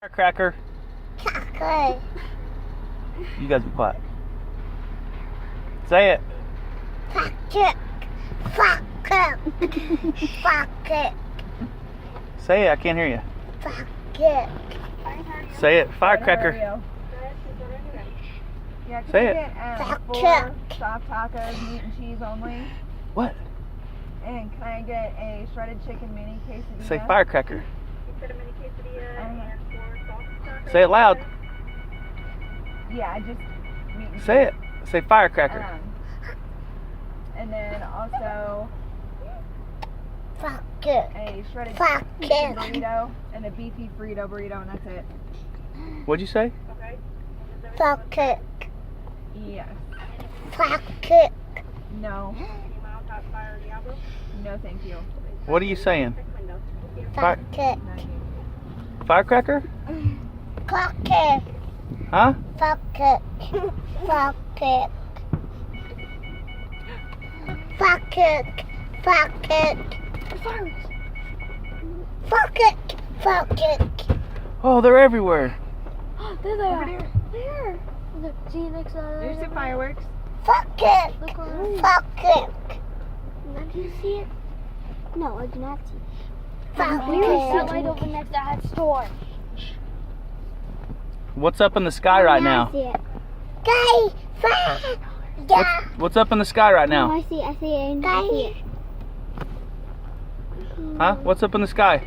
Firecracker. Cracker. You guys be quiet. Say it. Firecracker. Firecracker. Say it. I can't hear you. Firecracker. Say it. Firecracker. Yeah, can Say I it. get 4 soft tacos, meat and cheese only? What? And can I get a shredded chicken mini quesadilla? Say firecracker. You said a mini quesadilla and 4 soft tacos? Say it loud. Yeah, just meat and Say it. Say firecracker. And then also Firecracker. a shredded Firecracker. chicken burrito and a beefy Frito burrito, and that's it. What'd you say? Okay. Firecracker. Yes. Firecracker. No. lmao top fire Diablo. No, thank you. What are you saying? Window. Firecracker. Firecracker? Cracker. Huh? Firecracker. Firecracker. Firecracker. Firecracker. Firecracker. Firecracker. Oh, they're everywhere. There they Over are. there. There. Look, see you next time. There's the fireworks. Firecracker. Look around. Firecracker. Do you see it? No, I do not see it. Firecracker. That light over next to that store. What's up in the sky right now? I see it. Guy. Fire. Yeah. What's up in the sky right No, now? I see it. I see it. I see it. Huh? What's up in the sky?